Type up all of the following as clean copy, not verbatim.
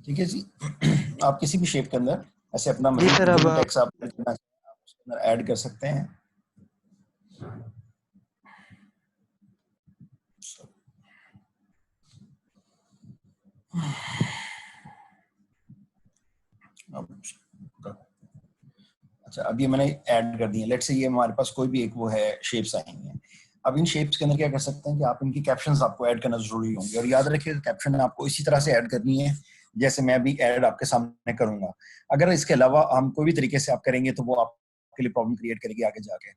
ठीक है जी। आप किसी भी शेप के अंदर ऐसे अपना जी सर, अब जो टेक्स्ट आप करना चाहें आप उसके अंदर ऐड कर सकते हैं। अच्छा, अब ये मैंने ऐड कर दी है। लेट्स से ये हमारे पास कोई भी एक वो है शेप्स आएंगे। अब इन शेप्स के अंदर क्या कर सकते हैं कि आप इनकी कैप्शंस आपको ऐड करना जरूरी होंगे, और याद रखिए कैप्शन आपको इसी तरह से ऐड करनी है जैसे मैं अभी ऐड आपके सामने करूंगा। अगर इसके अलावा हम कोई भी तरीके से आप करेंगे तो वो आपके लिए प्रॉब्लम क्रिएट करेगी आगे जाके।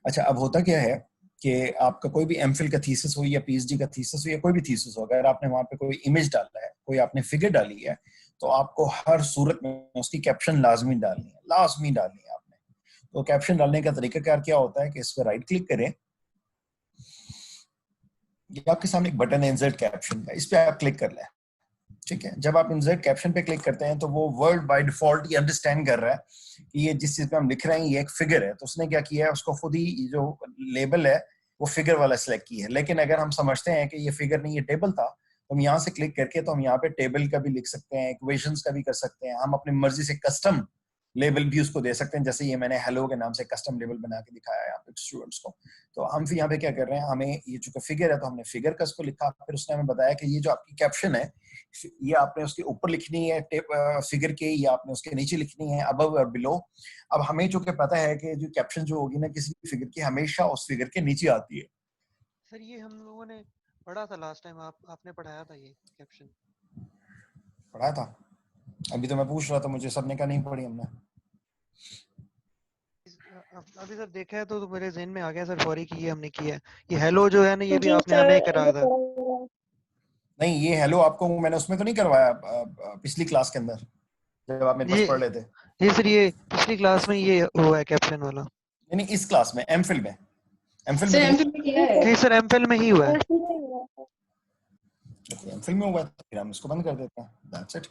अच्छा, अब होता क्या है कि आपका कोई भी एमफिल का थीसिस हो या पीएचडी का थीसिस हो या कोई भी थीसिस हो, अगर आपने वहां पे कोई इमेज डाला है, कोई आपने फिगर डाली है, तो आपको हर सूरत में उसकी कैप्शन लाजमी डालनी है, लाजमी डालनी है आपने। तो कैप्शन डालने का तरीका क्या होता है कि इस पर राइट क्लिक करें, ये आपके सामने एक बटन है इंसर्ट कैप्शन का, इस पे आप क्लिक कर लें। ठीक है, जब आप इंसर्ट कैप्शन पे क्लिक करते हैं तो वो वर्ड बाय डिफॉल्ट ये अंडरस्टैंड कर रहा है कि ये जिस चीज पे हम लिख रहे हैं ये एक फिगर है, तो उसने क्या किया है, उसको खुद ही जो लेबल है वो फिगर वाला सिलेक्ट की है। लेकिन अगर हम समझते हैं कि ये फिगर नहीं, ये टेबल था, तो हम यहाँ से क्लिक करके तो हम यहाँ पे टेबल का भी लिख सकते हैं, इक्वेशंस का भी कर सकते हैं, हम अपनी मर्जी से कस्टम लेबल भी उसको दे सकते हैं। जैसे ये मैंने हेलो के नाम से कस्टम लेबल बना के दिखाया है यहाँ पे स्टूडेंट्स को। तो हम फिर यहाँ पे क्या कर रहे हैं, हमें ये चूंकि फिगर है तो हमने फिगर का इसको लिखा, फिर उसने हमें बताया कि ये जो आपकी कैप्शन है ये आपने उसके ऊपर लिखनी है फिगर के, या आपने उसके नीचे लिखनी है, अबव और बिलो। अब हमें जो कि पता है कि जो कैप्शन जो होगी ना किसी भी फिगर की, हमेशा उस फिगर के नीचे आती है। सर ये हम लोगों ने पढ़ा था लास्ट टाइम, आपने पढ़ाया था ये कैप्शन। पढ़ा था? अभी तो मैं पूछ रहा था, मुझे सबने कहा नहीं पढ़ी हमने। अभी सर देखा है तो मेरे ज़हन में आ गया सर फौरी कि ये हमने किया है। ये हेलो जो है ना, ये भी जी आपने सर, हमें कराया था। नहीं, ये हेलो आपको मैंने उसमें तो नहीं करवाया पिछली क्लास के अंदर जब आप मेरे पास ये पढ़ रहे थे? ये सर ये पिछली क्लास में ये हुआ है कैप्शन वाला। यानी इस क्लास में एमफिल में, एमफिल में सर तो एमफिल नहीं? में किया है। जी सर, एमफिल में ही हुआ है। एमफिल में हुआ है तो फिर हम इसको बंद कर देते हैं, दैट्स इट।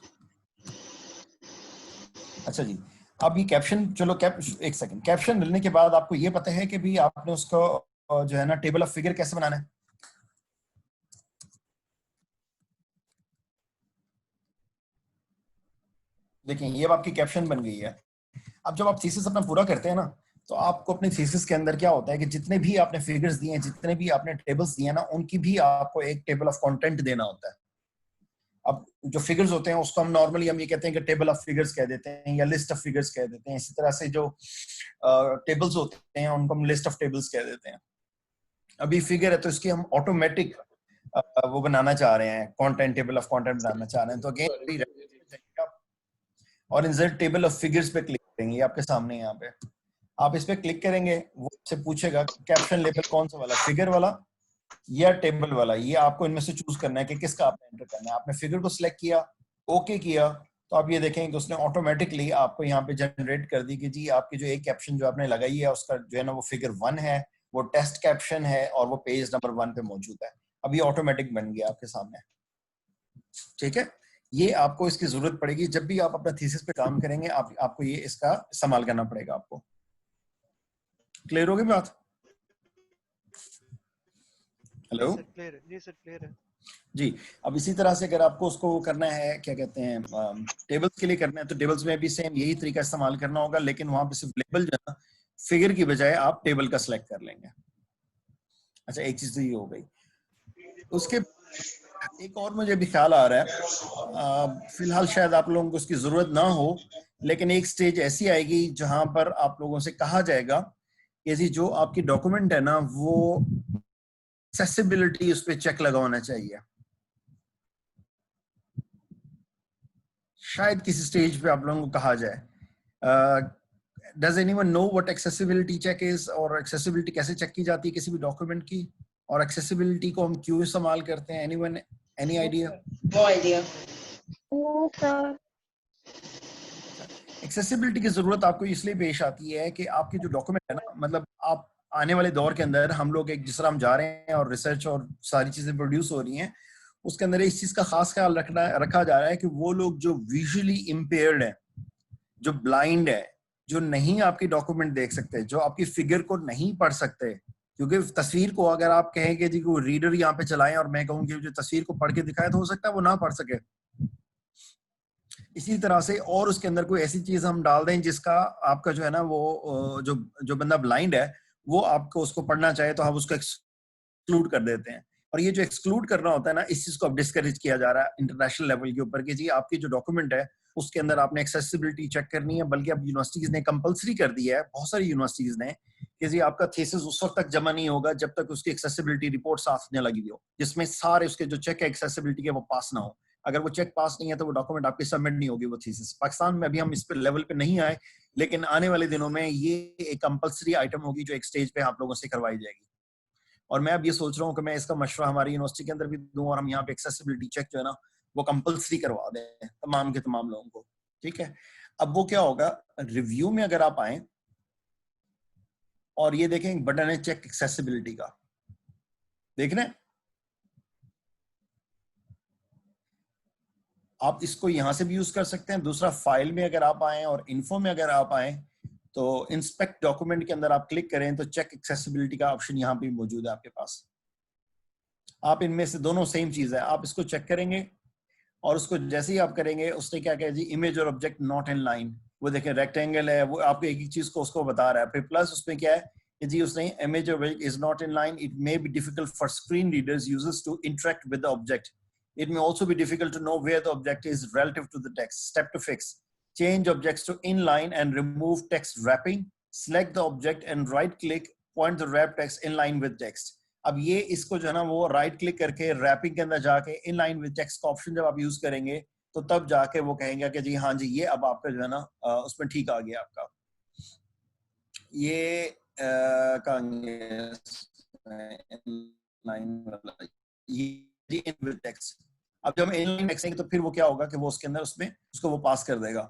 अच्छा जी, अब ये कैप्शन, चलो एक सेकंड, कैप्शन मिलने के बाद आपको ये पता है कि भी आपने उसको जो है ना टेबल ऑफ फिगर कैसे बनाना है? देखिए ये अब आपकी कैप्शन बन गई है। अब जब आप थीसिस अपना पूरा करते हैं ना, तो आपको अपने थीसिस के अंदर क्या होता है कि जितने भी आपने फिगर्स दिए हैं, जितने भी आपने टेबल्स दिए हैं ना, उनकी भी आपको एक टेबल ऑफ कंटेंट देना होता है। अब जो फिगर्स होते हैं उसको हम नॉर्मली हम ये कहते हैं कि टेबल ऑफ फिगर्स कह देते हैं या लिस्ट ऑफ फिगर्स कह देते हैं। इसी तरह से जो टेबल्स होते हैं उनको हम लिस्ट ऑफ टेबल्स कह देते हैं। अभी फिगर है तो इसकी हम ऑटोमेटिक वो बनाना चाह रहे हैं, कंटेंट, टेबल ऑफ कंटेंट बनाना चाह रहे हैं, तो अगेन और इंसर्ट टेबल ऑफ फिगर्स पे क्लिक करेंगे, ये आपके सामने यहाँ पे आप इस पे क्लिक करेंगे, वो आपसे पूछेगा कैप्शन लेबल कौन सा वाला, फिगर वाला या टेबल वाला। ये आपको इनमें से चूज करना है कि किसका आपने एंटर करना है। आपने फिगर को सिलेक्ट किया, ओके किया, तो आप ये देखेंगे कि उसने ऑटोमेटिकली आपको यहाँ पे जनरेट कर दी कि जी आपकी जो एक कैप्शन जो आपने लगाई है उसका जो है ना वो फिगर 1 है, वो टेस्ट कैप्शन है और वो पेज नंबर 1 पे मौजूद है। अब ये ऑटोमेटिक बन गया आपके सामने। ठीक है, ये आपको इसकी जरूरत पड़ेगी जब भी आप अपना थीसिस पे काम करेंगे, आपको ये इसका इस्तेमाल करना पड़ेगा आपको। क्लियर होगी बात? हेलो जी सर क्लियर है, जी सर क्लियर है। जी। अब इसी तरह से अगर आपको उसको करना है, क्या कहते हैं, टेबल्स के लिए करना है, तो टेबल्स में भी सेम यही तरीका इस्तेमाल करना होगा, लेकिन वहां पे सिर्फ लेबल जो है ना फिगर की बजाय आप टेबल का सिलेक्ट कर लेंगे। अच्छा, एक चीज तो ये हो गई। उसके एक और मुझे भी ख्याल आ रहा है, फिलहाल शायद आप लोगों को उसकी जरूरत ना हो, लेकिन एक स्टेज ऐसी आएगी जहां पर आप लोगों से कहा जाएगा कि जी जो आपकी डॉक्यूमेंट है ना वो एक्सेसिबिलिटी उस पर चेक लगा होना चाहिए। शायद किसी स्टेज पे आप लोगों को कहा जाए। Does anyone know what accessibility check is, और एक्सेसिबिलिटी कैसे चेक की जाती है किसी भी डॉक्यूमेंट की, और एक्सेसिबिलिटी को हम क्यों इस्तेमाल करते हैं? Anyone, any idea? No idea. No sir. Accessibility की जरूरत आपको इसलिए पेश आती है कि आपके जो डॉक्यूमेंट है ना, मतलब आप आने वाले दौर के अंदर हम लोग एक जिस तरह हम जा रहे हैं और रिसर्च और सारी चीजें प्रोड्यूस हो रही हैं, उसके अंदर इस चीज का खास ख्याल रखा जा रहा है कि वो लोग जो विजुअली इम्पेयर्ड है, जो ब्लाइंड है, जो नहीं आपकी डॉक्यूमेंट देख सकते, जो आपकी फिगर को नहीं पढ़ सकते, क्योंकि तस्वीर को अगर आप कहेंगे जी को रीडर यहाँ पे चलाएं और मैं कहूँ कि जो तस्वीर को पढ़ के दिखाए, तो हो सकता है वो ना पढ़ सके। इसी तरह से और उसके अंदर कोई ऐसी चीज हम डाल दें जिसका आपका जो है ना वो जो जो बंदा ब्लाइंड है वो आपको उसको पढ़ना चाहे तो हम उसको एक्सक्लूड कर देते हैं। और ये जो एक्सक्लूड करना होता है ना, इस चीज को अब डिस्करेज किया जा रहा है इंटरनेशनल लेवल के ऊपर कि जी आपकी जो डॉक्यूमेंट है उसके अंदर आपने एक्सेसिबिलिटी चेक करनी है। बल्कि अब यूनिवर्सिटीज ने कंपलसरी कर दिया है, बहुत सारी यूनिवर्सिटीज ने, कि जी आपका थीसिस उस वक्त तक जमा नहीं होगा जब तक उसकी एक्सेसिबिलिटी रिपोर्ट साथ न लगी हुई हो, जिसमें सारे उसके जो चेक है एक्सेसिबिलिटी के वो पास ना हो। अगर वो चेक पास नहीं है तो वो डॉक्यूमेंट आपकी सबमिट नहीं होगी वो थीसिस। पाकिस्तान में अभी हम इस पे लेवल पे नहीं आए, लेकिन आने वाले दिनों में ये एक कंपलसरी आइटम होगी जो एक स्टेज पे आप लोगों से करवाई जाएगी। और मैं अब ये सोच रहा हूँ कि मैं इसका मशवरा हमारी यूनिवर्सिटी के अंदर भी दूं और हम यहाँ पे एक्सेसिबिलिटी चेक जो है ना वो कंपलसरी करवा दें तमाम के तमाम लोगों को। ठीक है, अब वो क्या होगा, रिव्यू में अगर आप आए और ये देखें एक बटन है चेक एक्सेसिबिलिटी का, देख रहे हैं आप, इसको यहां से भी यूज कर सकते हैं। दूसरा, फाइल में अगर आप आए और इन्फो में अगर आप आए तो इंस्पेक्ट डॉक्यूमेंट के अंदर आप क्लिक करें तो चेक एक्सेसिबिलिटी का ऑप्शन यहाँ पे मौजूद है आपके पास। आप इनमें से दोनों सेम चीज है, आप इसको चेक करेंगे और उसको जैसे ही आप करेंगे उसने क्या कहा जी इमेज और ऑब्जेक्ट नॉट इन लाइन, वो देखें रेक्टेंगल है, वो आपको एक चीज को उसको बता रहा है। फिर प्लस उसमें क्या है कि जी उसने इमेज और object is not in line, it may be difficult for screen readers users to interact with the object, it may also be difficult to know where the object is relative to the text. Step to fix: change objects to inline and remove text wrapping. Select the object and right click, point the wrap text in line with text. अब ये इसको जो है ना वो right click करके wrapping के अंदर जाके इन लाइन विद टेक्स्ट का ऑप्शन जब आप यूज करेंगे तो तब जाके वो कहेंगे कि जी हाँ जी ये अब आपका जो है ना उसमें ठीक आ गया आपका ये इन विद टेक्स्ट। अब जब हम इनलाइन लिखेंगे तो फिर वो क्या होगा कि वो उसके अंदर उसमें उसको वो पास कर देगा।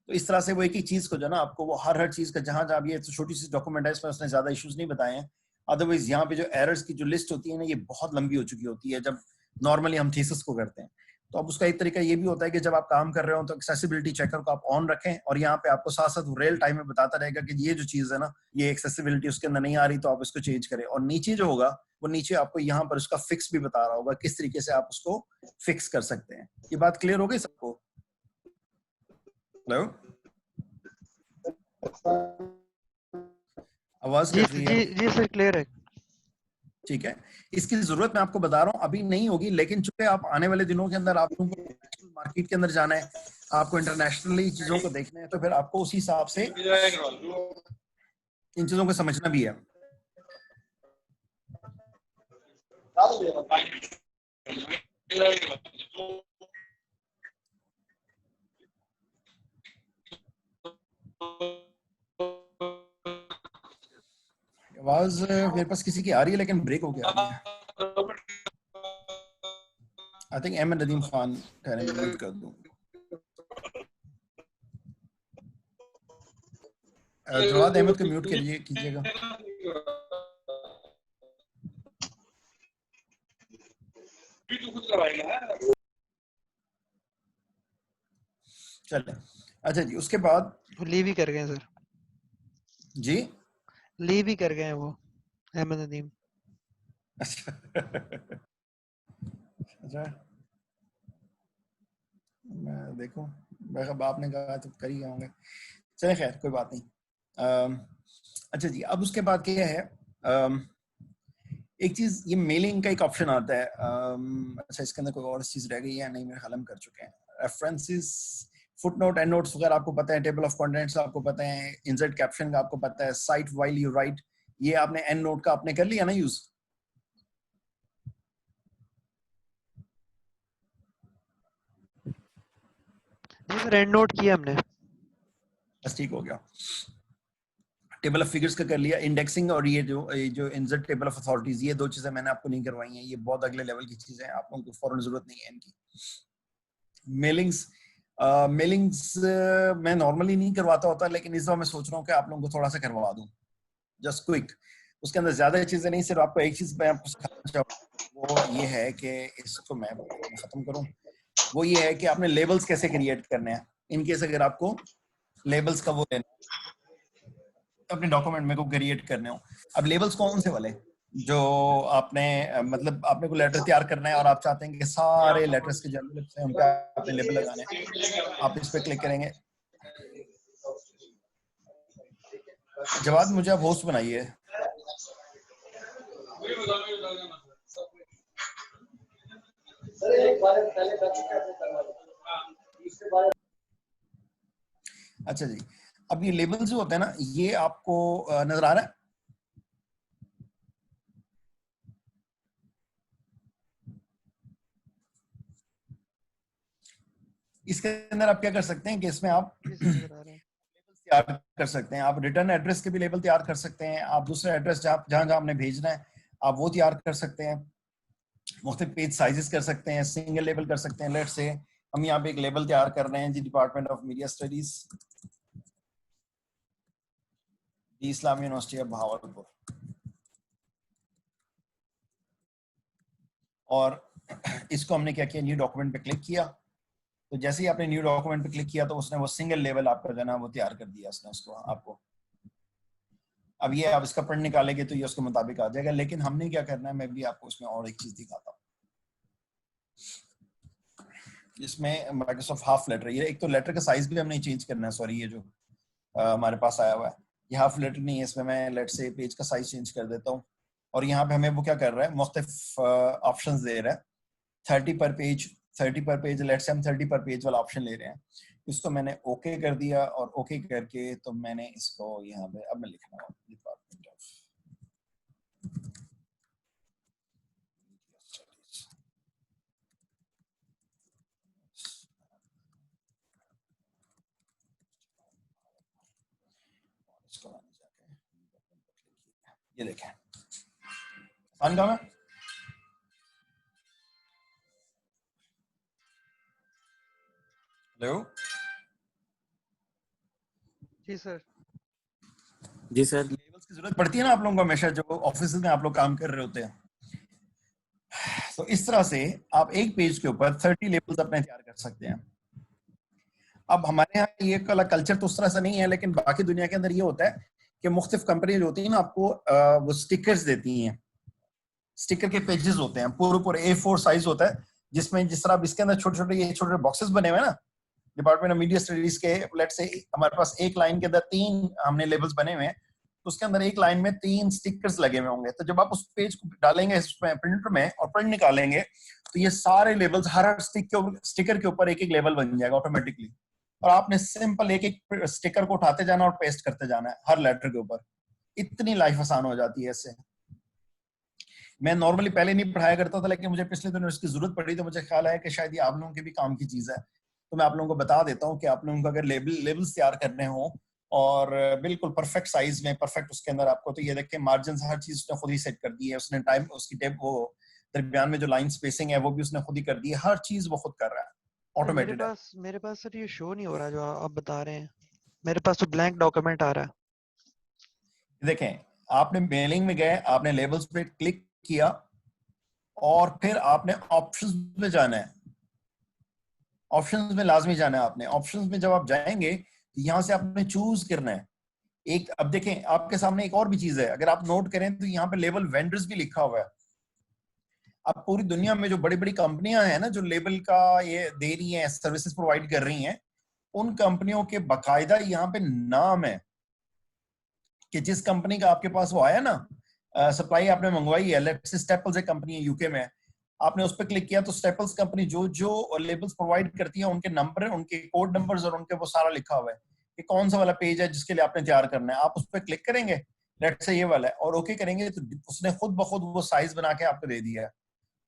तो इस तरह से वो एक ही चीज को जो है ना आपको वो हर चीज का जहां जहां ये तो छोटी सी डॉक्यूमेंट है इसमें उसने ज्यादा इश्यूज नहीं बताए हैं। अदरवाइज यहाँ पे जो एरर्स की जो लिस्ट होती है ना ये बहुत लंबी हो चुकी होती है जब नॉर्मली हम थीसिस को करते हैं। तो अब उसका एक तरीका ये भी होता है कि जब आप काम कर रहे हो तो एक्सेसिबिलिटी चेकर को आप ऑन रखें और यहाँ पे आपको साथ साथ रियल टाइम में बताता रहेगा कि ये जो चीज है ना ये एक्सेसिबिलिटी उसके अंदर नहीं आ रही तो आप इसको चेंज करें। और नीचे जो होगा वो नीचे आपको यहाँ पर उसका फिक्स भी बता रहा होगा किस तरीके से आप उसको फिक्स कर सकते हैं। ये बात क्लियर हो गई सबको? हेलो, आवाज जी कट रही है? जी सर क्लियर है। ठीक है, इसकी जरूरत मैं आपको बता रहा हूँ अभी नहीं होगी, लेकिन चूंकि आप आने वाले दिनों के अंदर आप लोगों को मार्केट के अंदर जाना है, आपको इंटरनेशनली चीजों को देखना है, तो फिर आपको उसी हिसाब से इन चीजों को समझना भी है। आवाज मेरे पास किसी की आ रही है लेकिन ब्रेक हो गया। I think Ahmad Nadeem Khan mute कर दूं। जवाद अहमद को म्यूट कीजिएगा। चले, अच्छा जी, उसके बाद लीव ही कर गए सर। जी लीव ही कर गए वो अहमद नदीम। अच्छा अच्छा, मैं देखूं, आपने कहा तो कर ही होंगे, चले खैर कोई बात नहीं। अच्छा जी, अब उसके बाद क्या है, एक चीज ये मेलिंग का एक ऑप्शन आता है। अच्छा इसके अंदर कोई और चीज रह गई है नहीं, मेरे ख्याल हम कर चुके हैं। रेफरेंसेस, फुटनोट, एंड नोट्स वगैरह आपको पता है, टेबल ऑफ कंटेंट्स आपको पता है, इंसर्ट कैप्शन का आपको पता है, साइट व्हाइल यू राइट, ये आपने एंड नोट का आपने कर लिया ना यूज? जी सर एंड नोट किया हमने। बस ठीक हो गया। टेबल ऑफ फिगर्स का कर लिया, इंडेक्सिंग और ये जो इंसर्ट टेबल ऑफ अथॉरिटीज, ये दो चीजें मैंने आपको नहीं करवाई हैं, ये बहुत अगले लेवल की चीजें हैं, आप लोगों को फौरन जरूरत नहीं है इनकी। मेलिंग्स मैं नॉर्मली नहीं करवाता होता, लेकिन इस बार मैं सोच रहा हूँ कि आप लोगों को थोड़ा सा करवा दूं, जस्ट क्विक। उसके अंदर ज्यादा चीजें नहीं, सिर्फ आपको एक चीज मैं आपको सिखाना चाहूँ, वो ये है कि इसको मैं खत्म करूँ, वो ये है कि आपने लेबल्स कैसे क्रिएट करने हैं। इनकेस अगर आपको लेबल्स का वो लेना अपने डॉक्यूमेंट में को क्रिएट करने हो, अब लेबल्स कौन से वाले, जो आपने मतलब आपने को लेटर तैयार करना है और आप चाहते हैं कि सारे लेटर्स के जो एनवेलप्स हैं उन पे आपने लेबल लगाने हैं, आप इस पे क्लिक करेंगे। जवाद मुझे आप होस्ट बनाइए। अच्छा जी, अब ये लेबल जो होते हैं ना, ये आपको नजर आ रहा है? इसके अंदर आप क्या कर सकते हैं कि इसमें आप जी सर नजर आ रहा है। तैयार कर सकते हैं, आप रिटर्न एड्रेस के भी लेबल तैयार कर सकते हैं, आप दूसरे एड्रेस जहाँ जहाँ आपने भेजना है आप वो तैयार कर सकते हैं, मुख्तलिफ पेज साइजेस कर सकते हैं, सिंगल लेबल कर सकते हैं। लेट से हम यहाँ पे एक लेबल तैयार कर रहे हैं जी, department of media studies, Islamia university of Bahawalpur, और इसको हमने क्या किया, न्यू डॉक्यूमेंट पे क्लिक किया। तो जैसे ही आपने न्यू डॉक्यूमेंट पे क्लिक किया तो उसने वो सिंगल लेवल आपका जो है ना वो तैयार कर दिया उसने उसको आपको। अब ये आप इसका प्रिंट निकालेंगे तो ये उसके मुताबिक आ जाएगा, लेकिन हमने क्या करना है, मैं भी आपको इसमें और एक चीज दिखाता हूँ। इसमें माइक्रोसॉफ्ट हाफ लेटर, ये एक तो लेटर का साइज भी हमने चेंज करना है, सॉरी ये जो हमारे पास आया हुआ है ये हाफ लेटर नहीं है, इसमें मैं लेट से पेज का साइज चेंज कर देता हूँ। और यहाँ पे हमें वो क्या कर रहा है, मुख्तलिफ ऑप्शंस दे रहा है, 30 पर पेज, 30 पर पेज, लेट से हम 30 पर पेज वाला ऑप्शन ले रहे हैं। इसको मैंने ओके कर दिया, और ओके करके तो मैंने इसको यहाँ पे अब मैं लिखना हूँ डिपार्टमेंट ऑफ स्टडीज, इसको मैंने जाके ये देखें आसान काम है। हेलो जी सर। जी सर। लेबल्स की जरूरत पड़ती है ना आप लोगों को हमेशा, जो ऑफिस में आप लोग काम कर रहे होते हैं। तो इस तरह से आप एक पेज के ऊपर 30 लेबल्स अपने तैयार कर सकते हैं। अब हमारे यहाँ ये वाला कल्चर तो उस तरह से नहीं है, लेकिन बाकी दुनिया के अंदर ये होता है कि मुख्तलिफ कंपनी जो होती है ना आपको वो स्टिकर्स देती हैं, स्टिकर के पेजेस होते हैं, पूरे पूरे A4 साइज होता है, जिसमें जिस तरह इसके अंदर छोटे छोटे ये छोटे बॉक्सेस बने हुए हैं ना, डिपार्टमेंट ऑफ मीडिया स्टडीज के, लेट से हमारे पास एक लाइन के अंदर 3 हमने लेबल्स बने हुए हैं, तो उसके अंदर एक लाइन में 3 स्टिकर्स लगे हुए होंगे। तो जब आप उस पेज को डालेंगे इसमें प्रिंटर में और प्रिंट निकालेंगे तो ये सारे लेबल्स हर स्टिकर के ऊपर एक एक लेबल बन जाएगा ऑटोमेटिकली, और आपने सिंपल एक एक स्टिकर को उठाते जाना और पेस्ट करते जाना है हर लेटर के ऊपर। इतनी लाइफ आसान हो जाती है इससे। मैं नॉर्मली पहले नहीं पढ़ाया करता था, लेकिन मुझे पिछले दिनों इसकी जरूरत पड़ी, तो मुझे ख्याल आया कि शायद ये आप लोगों के भी काम की चीज है। तो मैं आप लोगों को बता देता हूँ कि आप लोगों को अगर लेबल्स तैयार करने हो और बिल्कुल परफेक्ट साइज में, परफेक्ट उसके अंदर आपको, तो ये देखें मार्जिन हर चीज उसने खुद ही सेट कर दी है, उसने टाइम उसकी टेप वो दरमियान में जो लाइन स्पेसिंग है वो भी उसने खुद ही कर दी है, हर चीज वो खुद कर रहा है, सर ऑटोमेटेड है। मेरे पास सर ये शो नहीं हो रहा जो आप बता रहे हैं, मेरे पास तो ब्लैंक डॉक्यूमेंट आ रहा है। देखें, आपने मेलिंग में गए, आपने लेबल्स पे क्लिक किया और फिर आपने ऑप्शंस में जाना है, ऑप्शंस में लाजमी जाना है आपने। ऑप्शंस में जब आप जाएंगे तो यहाँ से आपने चूज करना है एक। अब देखें आपके सामने एक और भी चीज है, अगर आप नोट करें तो यहाँ पे लेबल वेंडर्स भी लिखा हुआ है। अब पूरी दुनिया में जो बड़ी बड़ी कंपनियां हैं ना जो लेबल का ये दे रही हैं, सर्विसेज प्रोवाइड कर रही हैं, उन कंपनियों के बकायदा यहाँ पे नाम है कि जिस कंपनी का आपके पास वो आया ना सप्लाई आपने मंगवाई है, लेट्स से स्टेपल्स एक कंपनी है यूके में, आपने उस पर क्लिक किया तो स्टेपल्स कंपनी जो जो लेबल्स प्रोवाइड करती है उनके नंबर, उनके कोड नंबर्स और उनके वो सारा लिखा हुआ है कि कौन सा वाला पेज है जिसके लिए आपने तैयार करना है। आप उस पर क्लिक करेंगे, लेट्स से ये वाला है, और ओके करेंगे तो उसने खुद ब खुद वो साइज बना के आपको दे दिया है।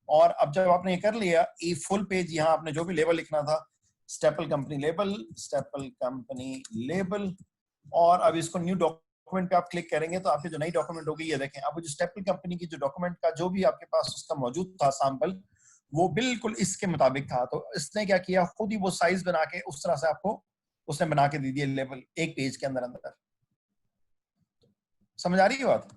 और अब जब आपने ये कर लिया, ये फुल पेज, यहाँ आपने जो भी लेबल लिखना था, staple company label, staple company label, और अब इसको न्यू डॉक्यूमेंट पे आप क्लिक करेंगे तो आपकी जो नई डॉक्यूमेंट होगी ये देखें, अब जो स्टेपल कंपनी की जो डॉक्यूमेंट का जो भी आपके पास उसका मौजूद था सैंपल, वो बिल्कुल इसके मुताबिक था। तो इसने क्या किया, खुद ही वो साइज बना के उस तरह से आपको उसने बना के दे दिया लेबल एक पेज के अंदर अंदर। समझ आ रही है बात?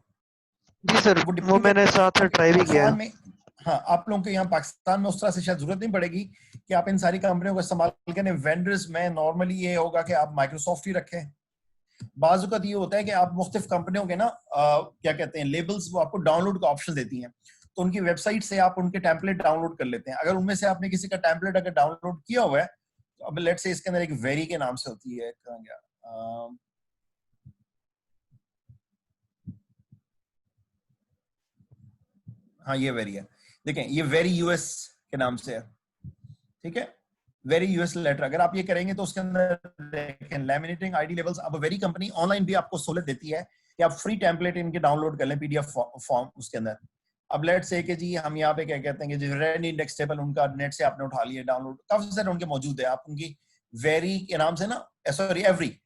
जी सर, वो मैंने साथ में ट्राई भी किया है। हाँ, आप लोगों के यहाँ पाकिस्तान में उस तरह से शायद जरूरत नहीं पड़ेगी कि आप इन सारी कंपनियों को इस्तेमाल करें। वेंडर्स में नॉर्मली ये होगा कि आप माइक्रोसॉफ्ट ही रखें, बाज़ वक़्त ये होता है कि आप मुख्तलिफ कंपनियों के ना क्या कहते हैं लेबल्स वो आपको डाउनलोड का ऑप्शन देती हैं, तो उनकी वेबसाइट से आप उनके टेम्पलेट डाउनलोड कर लेते हैं। अगर उनमें से आपने किसी का टेम्पलेट अगर डाउनलोड किया हुआ है, तो अब लेट्स से इसके अंदर एक वेरी के नाम से होती है, कहाँ गया, हाँ ये वेरी है, देखें ये वेरी यूएस के नाम से है, ठीक है, वेरी यूएस लेटर। अगर आप ये करेंगे तो उसके अंदर देखें लैमिनेटिंग आईडी लेवल्स। अब वेरी कंपनी ऑनलाइन भी आपको सहूलत देती है कि आप फ्री टेम्पलेट इनके डाउनलोड कर लें पीडीएफ फॉर्म उसके अंदर। अब लेट्स से कि जी हम यहाँ पे क्या कहते हैं कि जो रेड इंडेक्स टेबल उनका नेट से आपने उठा लिया डाउनलोड, काफी सारे उनके मौजूद है, आप उनकी वेरी के नाम से ना, सॉरी एवरी,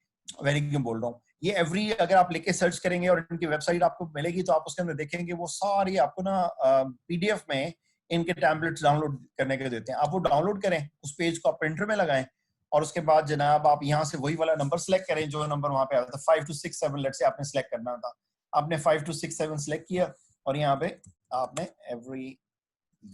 वेरी क्यों बोल रहा हूँ, ये एवरी अगर आप लेके सर्च करेंगे और इनकी वेबसाइट आपको मिलेगी तो आप उसके अंदर देखेंगे वो सारी आपको ना पीडीएफ में इनके टैबलेट्स डाउनलोड करने के देते हैं। आप वो डाउनलोड करें, उस पेज को आप प्रिंटर में लगाएं और उसके बाद जनाब आप यहाँ से वही वाला नंबर सेलेक्ट करें जो नंबर वहां पे आता था 5 to 6 7 लेट से आपने सेलेक्ट करना था। आपने 5 to 6 7 सेलेक्ट किया और यहाँ पे आपने एवरी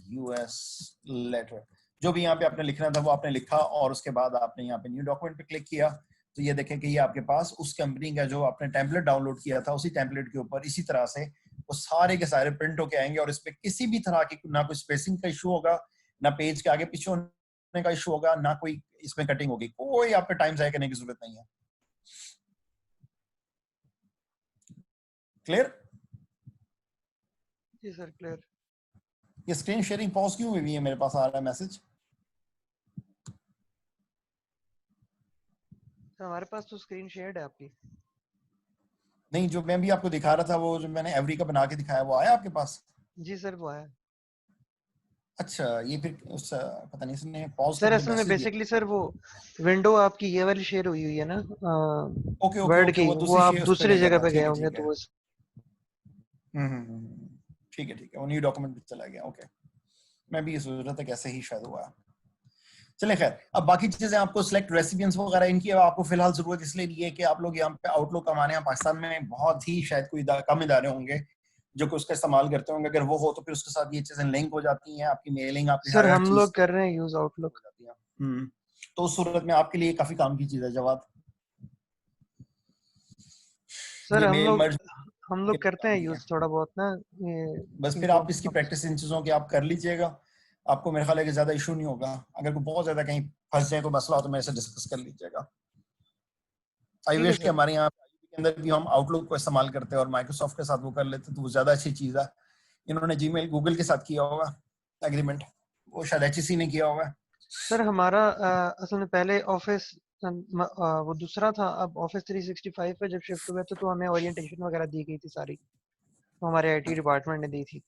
यूएस लेटर जो भी यहाँ पे आपने लिखना था वो आपने लिखा और उसके बाद आपने यहाँ पे न्यू डॉक्यूमेंट पे क्लिक किया तो ये देखें कि ये आपके पास उस कंपनी का जो आपने टेम्पलेट डाउनलोड किया था उसी टेम्पलेट के ऊपर इसी तरह से वो सारे के सारे प्रिंट होके आएंगे और इस पे किसी भी तरह की ना कोई स्पेसिंग का इशू होगा, ना पेज के आगे पीछे होने का इशू होगा, ना कोई इसमें कटिंग होगी, कोई आपका टाइम जाया करने की जरूरत नहीं है। क्लियर? जी सर क्लियर। ये स्क्रीन शेयरिंग पॉज क्यों हुई है? मेरे पास आ रहा है मैसेज। हमारे पास तो स्क्रीन शेयर्ड है आपकी। नहीं, जो मैं भी आपको दिखा रहा था वो जो मैंने एवरी का बना के दिखाया वो आया आपके पास? जी सर वो आया। अच्छा, ये फिर उस पता नहीं इसने पॉज सर करके असल में मैसेज दिया। बेसिकली सर वो विंडो आपकी ये वाली शेयर हुई है ना ओके ओके वर्ड ओके, की, वो वो दूसरी आप शेयर उस पे दूसरी ले गया जगह था, पे गए ठीक है होंगे ठीक तो है। वो ठीक है ठीक है, वो न्यू डॉक्यूमेंट पे चला गया। ओके, मैं भी ये सोच रहा था कैसे ही शायद हुआ। चले खैर, अब बाकी चीजें आपको सिलेक्ट रेसिपिएंट्स वगैरह इनकी अब आपको फिलहाल जरूरत इसलिए नहीं है कि आप लोग यहाँ पे आउटलुक हमारे यहाँ पाकिस्तान में बहुत ही शायद कोई कम इदारे होंगे जो कि उसका इस्तेमाल करते होंगे। अगर वो हो तो फिर उसके साथ ये चीजें लिंक हो जाती हैं, आपकी मेलिंग आपकी सर हर हम चीज लोग कर रहे हैं यूज आउटलुक। हो जाती है। तो उस सूरत में आपके लिए काफी काम की चीज है जवाब, सर ये मेल मर्ज हम लोग करते हैं यूज थोड़ा बहुत ना ये बस फिर इनको आप इसकी प्रैक्टिस इन चीजों की आप कर लीजिएगा, आपको मेरे ख्याल है कि ज्यादा इशू नहीं होगा। अगर कोई बहुत ज्यादा कहीं फंस जाए कोई मसला हो तो मेरे से डिस्कस कर लीजिएगा। आई ठीक है विश कि सर। हमारे यहाँ के अंदर भी हम आउटलुक को इस्तेमाल करते हैं और माइक्रोसॉफ्ट के साथ वो कर लेते तो वो ज्यादा अच्छी चीज है। इन्होंने जीमेल गूगल के साथ किया होगा एग्रीमेंट, वो शायद एचईसी ने किया होगा। सर हमारा असल में पहले ऑफिस वो दूसरा था, अब ऑफिस 365 पे जब शिफ्ट हुए थे तो हमें ओरिएंटेशन वगैरह दी गई थी सारी, तो हमारे आईटी डिपार्टमेंट ने दी थी,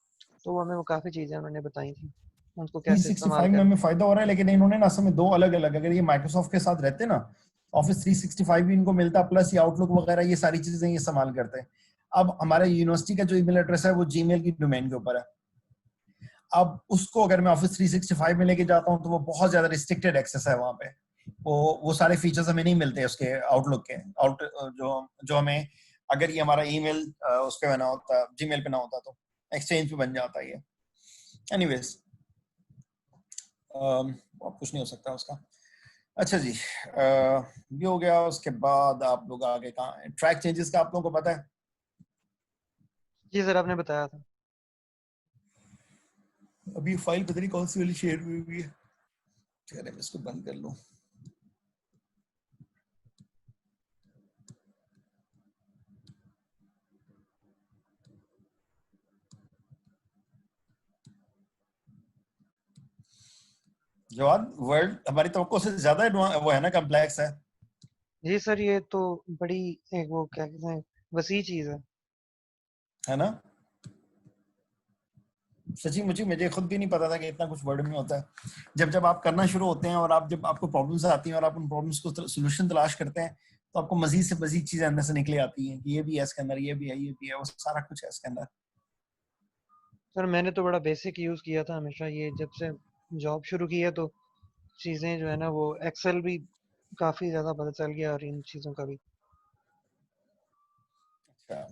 तो वो हमें वो काफ़ी चीज़ें उन्होंने बताई थी उनको कैसे इस्तेमाल 365 में करना। हमें फायदा हो रहा है, लेकिन इन्होंने ना असल में दो अलग अलग, अगर ये माइक्रोसॉफ्ट के साथ रहते ना ऑफिस 365 भी इनको मिलता प्लस ये आउटलुक वगैरह ये सारी चीजें ये इस्तेमाल करते हैं। अब हमारे यूनिवर्सिटी का जो ईमेल एड्रेस है वो जीमेल की डोमेन के ऊपर है। अब उसको अगर मैं ऑफिस 365 में लेके जाता हूँ तो वो बहुत ज्यादा रिस्ट्रिक्टेड एक्सेस है वहां पे, वो सारे फीचर्स हमें नहीं मिलते उसके आउटलुक के जो जो हमें अगर ये हमारा ईमेल उस पे बना होता, जीमेल पे ना होता तो एक्सचेंज पे बन जाता है ये। एनीवेज कुछ नहीं हो सकता उसका। अच्छा जी, ये हो गया। उसके बाद आप लोग आगे कहाँ हैं? ट्रैक चेंजेस का आप लोगों को पता है? जी सर आपने बताया था। अभी फाइल पता नहीं कौन सी वाली शेयर हुई हुई है, चलिए मैं इसको बंद कर लूं। जवाब वर्ल्ड हमारी तवक्को से ज्यादा वो है ना, कॉम्प्लेक्स जी सर ये तो बड़ी एक वो क्या कहते हैं वसी चीज़ है ना। सच्ची मुझे मुझे खुद भी नहीं पता था कि इतना कुछ वर्ड में होता है। जब जब आप करना शुरू होते हैं और आप जब आपको प्रॉब्लम्स आती हैं और आप उन प्रॉब्लम्स को सोल्यूशन तलाश करते हैं तो आपको मजीद से मजीद चीजें अंदर से निकले आती हैं कि ये भी है इसके अंदर, ये भी है, ये भी है, वो सारा कुछ है इसके अंदर। सर मैंने तो बड़ा बेसिक यूज़ किया था हमेशा, ये जब से जॉब शुरू की है तो चीज़ें जो है ना वो एक्सेल भी काफ़ी ज़्यादा पता चल गया और इन चीज़ों का भी। अच्छा,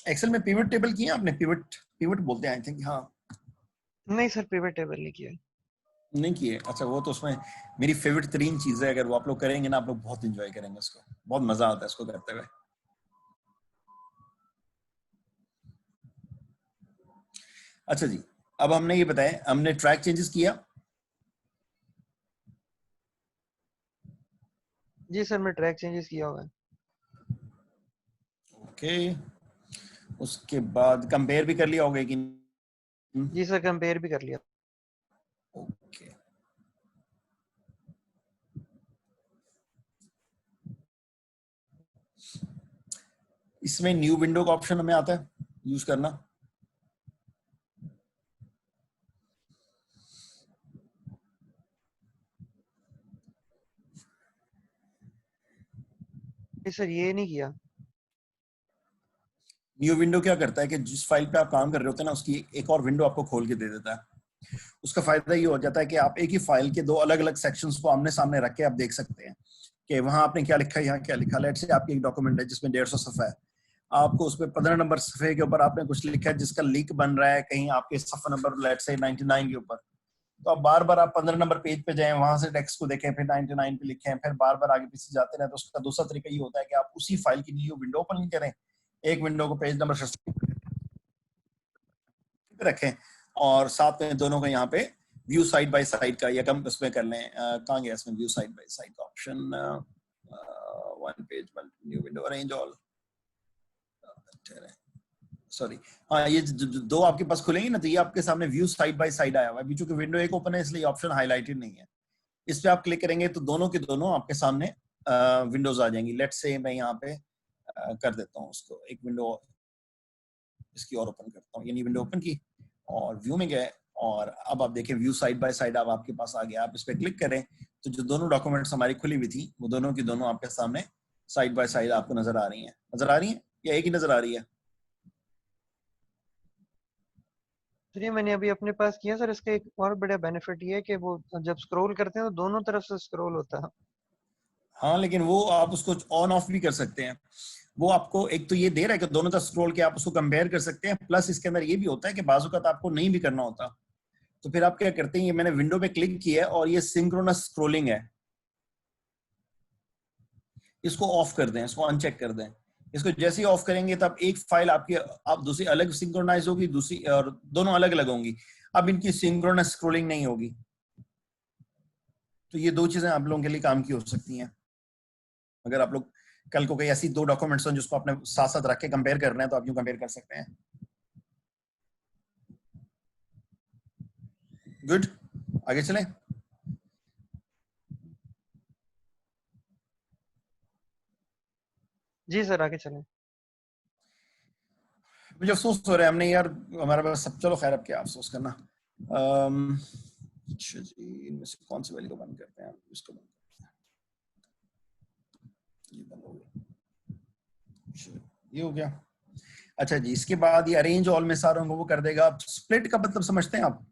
एक्सेल में पिवट टेबल किए आपने? पिवट पिवट बोलते हैं आई थिंक। हाँ नहीं सर पिवट टेबल नहीं किया। नहीं किए? अच्छा, वो तो उसमें मेरी फेवरेट तरीन चीज है। अगर वो आप लोग करेंगे ना आप लोग बहुत इंजॉय करेंगे उसको, बहुत मजा आता है इसको करते हुए। अच्छा जी, अब हमने ये बताया, हमने ट्रैक चेंजेस किया। जी सर, मैं ट्रैक चेंजेस किया हुआ है। ओके, उसके बाद कंपेयर भी कर लिया होगा कि? जी सर, कंपेयर भी कर लिया। ओके, इसमें न्यू विंडो का ऑप्शन हमें आता है यूज करना। जी सर, ये नहीं किया। न्यू विंडो क्या करता है कि जिस फाइल पे आप काम कर रहे होते हैं ना, उसकी एक और विंडो आपको खोल के दे देता है। उसका फायदा ये हो जाता है कि आप एक ही फाइल के दो अलग अलग सेक्शंस को आमने सामने रख के आप देख सकते हैं कि वहां आपने क्या लिखा है, यहाँ क्या लिखा है। लेट्स से आपकी एक डॉक्यूमेंट है जिसमें 150 सफ़ा है, आपको उसमें 15 नंबर सफ़े के ऊपर आपने कुछ लिखा है जिसका लीक बन रहा है कहीं आपके सफ़ा नंबर लेट्स से 99 के ऊपर। तो अब बार बार आप 15 नंबर पेज पे जाएं, वहां से टेक्स्ट को देखें, फिर 99 पे लिखें, फिर बार बार आगे पीछे जाते रहे। तो उसका दूसरा तरीका ये होता है कि आप उसी फाइल की न्यू विंडो ओपन करें, एक विंडो को पेज नंबर रखें और साथ में दोनों को यहाँ पे व्यू साइड बाय साइड का या कम उसमें कर लें। कहाँ गया इसमें व्यू साइड बाय साइड का option? One page new window arrange all, sorry, हाँ, ये दो आपके पास खुलेंगे ना, तो ये आपके सामने व्यू साइड बाय साइड आया हुआ है। अभी चूंकि विंडो एक ओपन है इसलिए ऑप्शन हाईलाइटेड नहीं है। इस पे आप क्लिक करेंगे तो दोनों के दोनों आपके सामने विंडोज आ जाएंगी। लेट्स से मैं यहाँ पे कर देता हूँ उसको एक विंडो इसकी और ओपन करता हूँ। यानी विंडो ओपन की और व्यू में गए और अब आप देखें व्यू साइड बाय साइड अब आपके पास आ गया। आप इस पे क्लिक करें तो जो दोनों डॉक्यूमेंट्स हमारी खुली हुई थी वो दोनों की दोनों आपके सामने साइड बाय साइड आपको नजर आ रही हैं या एक ही नजर आ रही है? सर, ये मैंने अभी अपने पास किया सर। इसका एक और बड़ा बेनिफिट ये है कि वो जब स्क्रॉल करते हैं तो दोनों तरफ से स्क्रॉल होता है। हाँ, लेकिन वो आप उसको ऑन ऑफ भी कर सकते हैं। वो आपको एक तो ये दे रहा है कि दोनों तरफ स्क्रॉल के आप उसको कंपेयर कर सकते हैं, प्लस इसके अंदर ये भी होता है कि बाजू का आपको नहीं भी करना होता। तो फिर आप क्या करते हैं, ये मैंने विंडो पे क्लिक किया और ये सिंक्रोनस स्क्रॉलिंग है, इसको ऑफ कर दें, इसको अनचेक कर दें। इसको जैसे ही ऑफ करेंगे तब एक फाइल आपकी आप दूसरी अलग सिंक्रोनाइज होगी, दूसरी और दोनों अलग अलग होंगी। अब इनकी सिंक्रोनस स्क्रॉलिंग नहीं होगी। तो ये दो चीजें आप लोगों के लिए काम की हो सकती हैं। अगर आप लोग कल को कोई ऐसी दो डॉक्यूमेंट्स हो जिसको आपने साथ साथ रख के कंपेयर कर रहे हैं तो आप यूं कंपेयर कर सकते हैं। गुड, आगे चलें। जी सर, आगे चलें। मुझे अफसोस हो रहा है हमने यार, हमारे पास सब, चलो खैर अब क्या अफसोस करना। अच्छा जी, इनमें से कौन सी वाली को बंद करते हैं? इसको बंद करते हैं, ये बंद हो गया। अच्छा, ये हो गया। अच्छा जी, इसके बाद ये अरेंज ऑल में सारों को वो कर देगा। स्प्लिट का मतलब समझते हैं आप?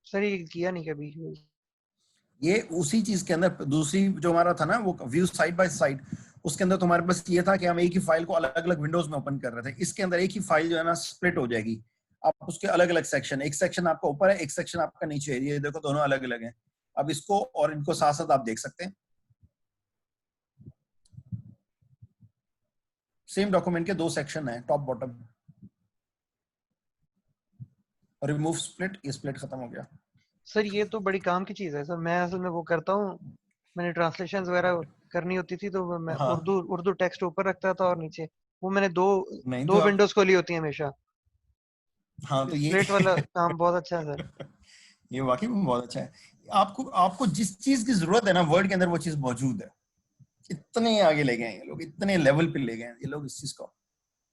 सर, ये किया नहीं कभी। ये उसी चीज के अंदर दूसरी जो हमारा था ना वो व्यू साइड बाय साइड, उसके अंदर तो हमारे पास ये था कि हम एक ही फाइल को अलग अलग विंडोज में ओपन कर रहे थे। इसके अंदर एक ही फाइल जो है ना स्प्लिट हो जाएगी। आप उसके अलग अलग सेक्शन, एक सेक्शन आपका ऊपर है, एक सेक्शन आपका नीचे है। ये देखो दोनों अलग अलग हैं। अब इसको और इनको साथ साथ आप देख सकते हैं। सेम डॉक्यूमेंट के दो सेक्शन है, टॉप बॉटम। रिमूव स्प्लिट, ये स्प्लिट खत्म हो गया। सर, ये तो बड़ी काम की चीज़ है सर। मैं असल में वो करता हूँ, मैंने ट्रांसलेशंस वगैरह करनी होती थी तो मैं हाँ, उर्दू टेक्स्ट ऊपर रखता था और नीचे वो मैंने दो नहीं तो दो आप, विंडोज खोली होती है हमेशा। हाँ तो ये स्प्लिट वाला काम बहुत अच्छा है सर। ये वाकई में बहुत अच्छा है। आपको आपको जिस चीज की जरूरत है ना वर्ड के अंदर वो चीज मौजूद है। इतने आगे ले गए हैं ये लोग, इतने लेवल पे ले गए हैं ये लोग इस चीज को।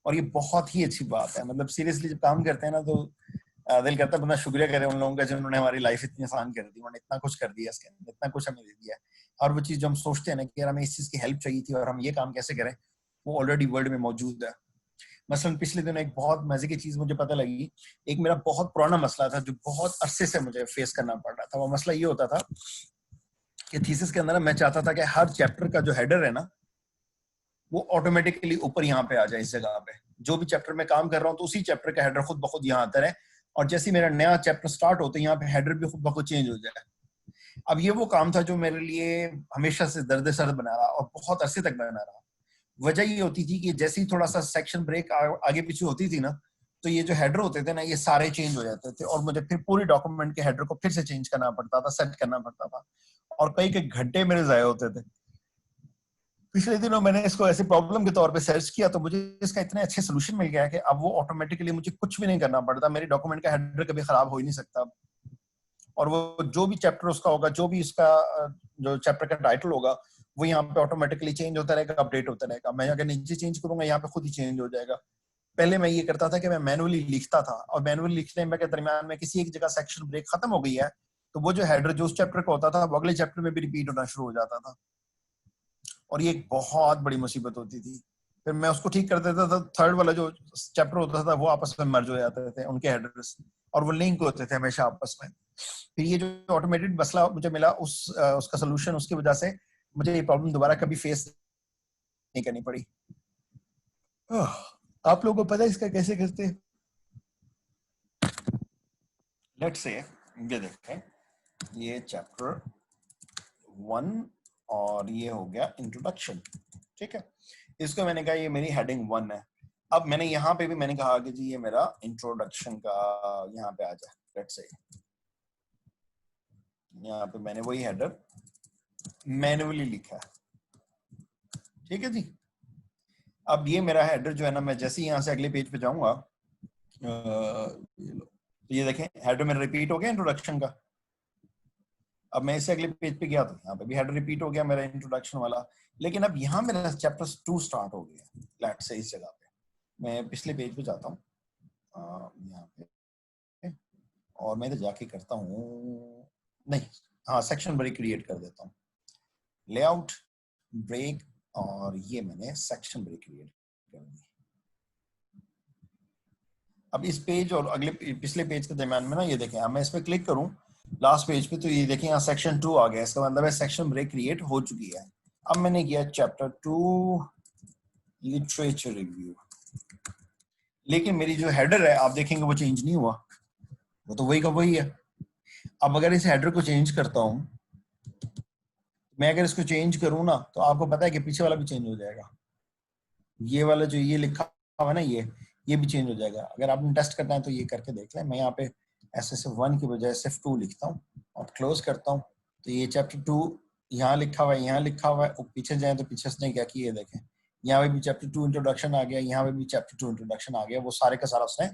और ये बहुत ही अच्छी बात है। मतलब सीरियसली जब काम करते हैं ना तो दिल करता है बंदा शुक्रिया करे उन लोगों का जिन्होंने हमारी लाइफ इतनी आसान कर दी। उन्होंने इतना कुछ कर दिया, इसके अंदर इतना कुछ हमें दे दिया है। और वो चीज जो हम सोचते हैं ना कि यार हमें इस चीज की हेल्प चाहिए थी और हम ये काम कैसे करें, वो ऑलरेडी वर्ड में मौजूद है। मसलन पिछले दिनों एक बहुत मजे की चीज मुझे पता लगी। एक मेरा बहुत पुराना मसला था जो बहुत अरसे से मुझे फेस करना पड़ रहा था। वो मसला ये होता था कि थीसिस के अंदर मैं चाहता था कि हर चैप्टर का जो हेडर है ना वो ऑटोमेटिकली ऊपर यहाँ पे आ जाए। इस जगह पे जो भी चैप्टर में काम कर रहा हूँ तो उसी चैप्टर का हेडर खुद ब खुद यहाँ आता है। और जैसे मेरा नया चैप्टर स्टार्ट होता है यहाँ पे हेडर भी खुद ब खुद चेंज हो जाए। अब ये वो काम था जो मेरे लिए हमेशा से दर्द सर बना रहा और बहुत अरसे तक बना रहा। वजह ये होती थी कि जैसे ही थोड़ा सा सेक्शन ब्रेक आगे पीछे होती थी ना, तो ये जो हेडर होते थे ना, ये सारे चेंज हो जाते थे और मुझे फिर पूरी डॉक्यूमेंट के हेडर को फिर से चेंज करना पड़ता था, सेट करना पड़ता था, और कई कई घंटे मेरे ज़ाया होते थे। पिछले दिनों मैंने इसको ऐसे प्रॉब्लम के तौर पे सर्च किया, तो मुझे इसका इतने अच्छे सोल्यूशन मिल गया है कि अब वो ऑटोमेटिकली मुझे कुछ भी नहीं करना पड़ता, मेरी डॉक्यूमेंट का हेडर कभी खराब हो ही नहीं सकता। और वो जो भी चैप्टर उसका होगा, जो भी इसका जो चैप्टर का टाइटल होगा, वो यहाँ पे ऑटोमेटिकली चेंज होता रहेगा, अपडेट होता रहेगा। मैं अगर नीचे चेंज करूंगा, यहाँ पे खुद ही चेंज हो जाएगा। पहले मैं ये करता था कि मैं मैनुअली लिखता था, और मैनुअली लिखने में के दरमियान में किसी एक जगह सेक्शन ब्रेक खत्म हो गई है, तो वो जो हेडर जो उस चैप्टर का होता था, वो अगले चैप्टर में भी रिपीट होना शुरू हो जाता था, और ये एक बहुत बड़ी मुसीबत होती थी। फिर मैं उसको ठीक कर देता था, थर्ड वाला जो चैप्टर होता था वो आपस में मर्ज हो जाते थे उनके हेडर्स, और वो लिंक होते थे हमेशा आपस में। फिर ये जो ऑटोमेटेड मसला मुझे मिला, उसका सोल्यूशन, उसकी वजह से मुझे ये प्रॉब्लम दोबारा कभी फेस नहीं करनी पड़ी। आप लोगों को पता है इसका कैसे करते हैं? लेट्स से ये देखें, ये चैप्टर 1 और ये हो गया इंट्रोडक्शन, ठीक है। इसको मैंने कहा ये मेरी हेडिंग 1 है। अब मैंने यहाँ पे भी मैंने कहा कि जी ये मेरा इंट्रोडक्शन का यहाँ पे आ जाए। लेट्स से यहाँ पे मैंने वही हेडर मैन्युअली लिखा है, ठीक है जी। अब ये मेरा हेडर जो है ना, मैं जैसे ही यहाँ से अगले पेज पे जाऊंगा, ये देखें हेडर मेरा रिपीट हो गया इंट्रोडक्शन का। अब मैं इससे अगले पेज पे गया तो यहाँ पे भी हेडर रिपीट हो गया मेरा इंट्रोडक्शन वाला, लेकिन अब यहाँ मेरा चैप्टर 2 स्टार्ट हो गया। लेट्स से इस जगह पे मैं पिछले पेज पे जाता हूँ, यहाँ पे, और मैं इधर जाके करता हूँ, नहीं हाँ, सेक्शन ब्रेक क्रिएट कर देता हूँ, लेआउट ब्रेक, और ये मैंने सेक्शन ब्रेक क्रिएट कर दी। अब इस पेज और अगले पिछले पेज के दरम्यान में ना, ये देखें, अब मैं इस पर क्लिक करूं लास्ट पेज पे, तो ये देखें यहाँ सेक्शन 2 आ गया। इसका मतलब है सेक्शन ब्रेक क्रिएट हो चुकी है। अब मैंने किया चैप्टर 2 लिटरेचर रिव्यू, लेकिन मेरी जो हेडर है आप देखेंगे वो चेंज नहीं हुआ, वो तो वही का वही है। अब अगर इस हेडर को चेंज करता हूं, मैं अगर इसको चेंज करूं ना, तो आपको पता है कि पीछे वाला भी चेंज हो जाएगा। ये वाला जो ये लिखा हुआ है ना, ये भी चेंज हो जाएगा। अगर आपने टेस्ट करना है तो ये करके देख लें। मैं यहाँ पे SF1 की बजाय SF2 लिखता हूँ और क्लोज करता हूँ, तो ये चैप्टर 2 यहाँ लिखा हुआ है, यहाँ लिखा हुआ है। पीछे जाए तो पीछे उसने क्या किया देखें, यहाँ पे भी चैप्टर 2 इंट्रोडक्शन आ गया, यहाँ पे भी चैप्टर 2 इंट्रोडक्शन आ गया। वो सारे का सारा उसने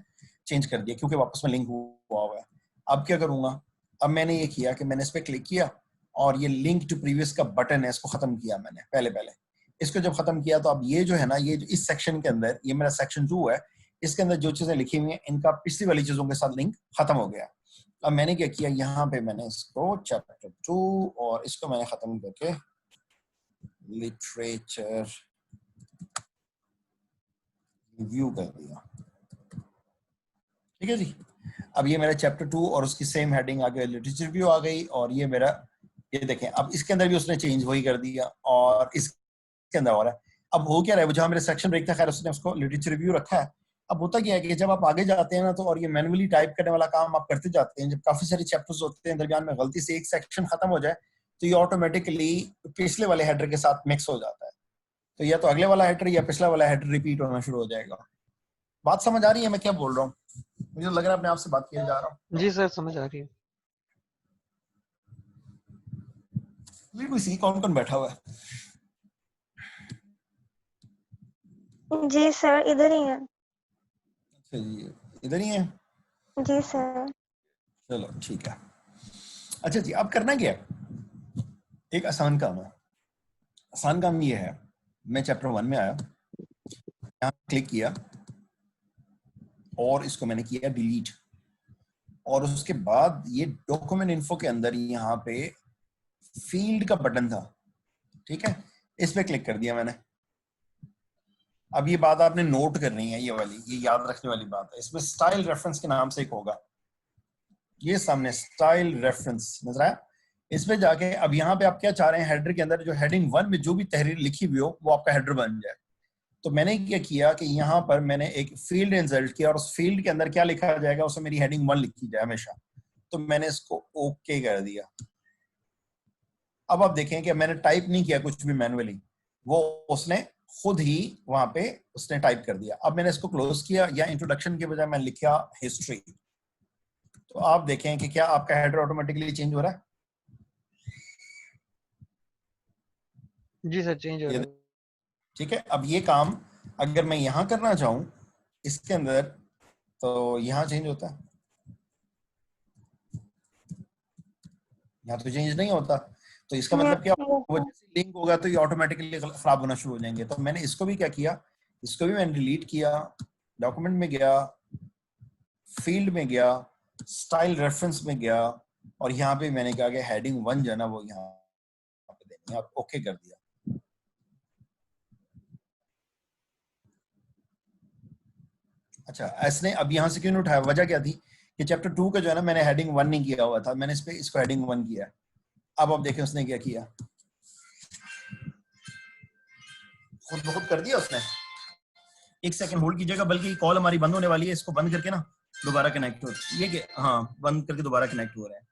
चेंज कर दिया क्योंकि वापस में लिंक हुआ हुआ है। अब क्या करूंगा, अब मैंने ये किया कि मैंने इस पर क्लिक किया और ये लिंक टू प्रीवियस का बटन है, इसको खत्म किया मैंने पहले। इसको जब खत्म किया तो अब ये जो है ना, ये जो इस सेक्शन के अंदर, ये मेरा सेक्शन 2 है, इसके अंदर जो चीजें लिखी हुई हैं इनका पिछली वाली चीजों के साथ लिंक खत्म हो गया। अब मैंने क्या किया, यहाँ पे मैंने इसको चैप्टर 2 और इसको मैंने खत्म करके लिटरेचर रिव्यू कर दिया, ठीक है जी। अब ये मेरा चैप्टर 2 और उसकी सेम हेडिंग आ गई, लिटरेचर रिव्यू आ गई, और ये मेरा, ये देखें अब इसके अंदर भी उसने चेंज वही कर दिया और इसके अंदर हो रहा है। अब हो क्या रहा है, जहां मेरा सेक्शन ब्रेक था, खैर उसने उसको लिटरेचर रिव्यू रखा है। अब होता क्या है कि जब आप आगे जाते हैं ना, तो और ये मैनुअली टाइप करने वाला काम आप करते जाते हैं, जब काफी सारे चैप्टर्स होते हैं, दरमियान में गलती से एक सेक्शन खत्म हो जाए तो ये ऑटोमेटिकली पिछले वाले हेडर के साथ मिक्स हो जाता है। तो या तो अगले वाला हेडर या पिछला वाला हेडर रिपीट होना शुरू हो जाएगा। बात समझ आ रही है मैं क्या बोल रहा हूँ? मुझे लग रहा है अपने आप से बात किए जा रहा हूँ। जी सर, समझ आ रही है। बिल्कुल सी, कौन कौन बैठा हुआ है? जी सर, इधर ही है। अच्छा जी, इधर ही है। जी सर। चलो ठीक है। अच्छा जी, अब करना क्या है, एक आसान काम है। आसान काम ये है, मैं चैप्टर 1 में आया, यहाँ क्लिक किया और इसको मैंने किया डिलीट, और उसके बाद ये डॉक्यूमेंट इन्फो के अंदर यहाँ पे फील्ड का बटन था, ठीक है, इस पे क्लिक कर दिया मैंने। अब ये बात आपने नोट करनी है, ये वाली, ये याद रखने वाली बात है। इसमें स्टाइल रेफरेंस के नाम से एक होगा, ये सामने स्टाइल रेफरेंस नजर आया। इस पे जाके अब यहाँ पे आप क्या चाह रहे हैं, हेडर के अंदर जो हेडिंग 1 में जो भी तहरीर लिखी हुई हो वो आपका हेडर बन जाए। तो मैंने क्या किया कि यहाँ पर मैंने एक फील्ड इंसर्ट किया, और उस फील्ड के अंदर क्या लिखा जाएगा, उसमें मेरी हेडिंग 1 लिखी जाए हमेशा। तो मैंने इसको ओके कर दिया। अब आप देखें कि मैंने टाइप नहीं किया कुछ भी मैनुअली, वो उसने खुद ही वहां पे उसने टाइप कर दिया। अब मैंने इसको क्लोज किया, या इंट्रोडक्शन के बजाय मैं लिखा हिस्ट्री, तो आप देखें कि क्या आपका हेडर ऑटोमेटिकली चेंज हो रहा है। जी सर, चेंज हो रहा है। ठीक है, अब ये काम अगर मैं यहां करना चाहूं इसके अंदर, तो यहां चेंज होता है, यहाँ तो चेंज नहीं होता। तो इसका मतलब क्या, वो जैसे लिंक होगा तो ये ऑटोमेटिकली खराब होना शुरू हो जाएंगे। तो मैंने इसको भी क्या किया, इसको भी मैंने डिलीट किया, डॉक्यूमेंट में गया, फील्ड में गया, स्टाइल रेफरेंस में गया, और यहाँ पे मैंने कहा कि हेडिंग 1 जो है ना वो यहाँ पे देनी है, और ओके कर दिया। अच्छा, ऐसने अब यहाँ से क्यों नहीं उठाया, वजह क्या थी कि चैप्टर 2 का जो है ना मैंने हेडिंग 1 नहीं किया हुआ था, मैंने इस पे इसको हेडिंग 1 किया। अब आप देखें उसने क्या किया, खुद ब खुद कर दिया उसने। एक सेकंड होल्ड कीजिएगा, बल्कि कॉल हमारी बंद होने वाली है, इसको बंद करके ना दोबारा कनेक्ट हो, ये हाँ बंद करके दोबारा कनेक्ट हो रहा है।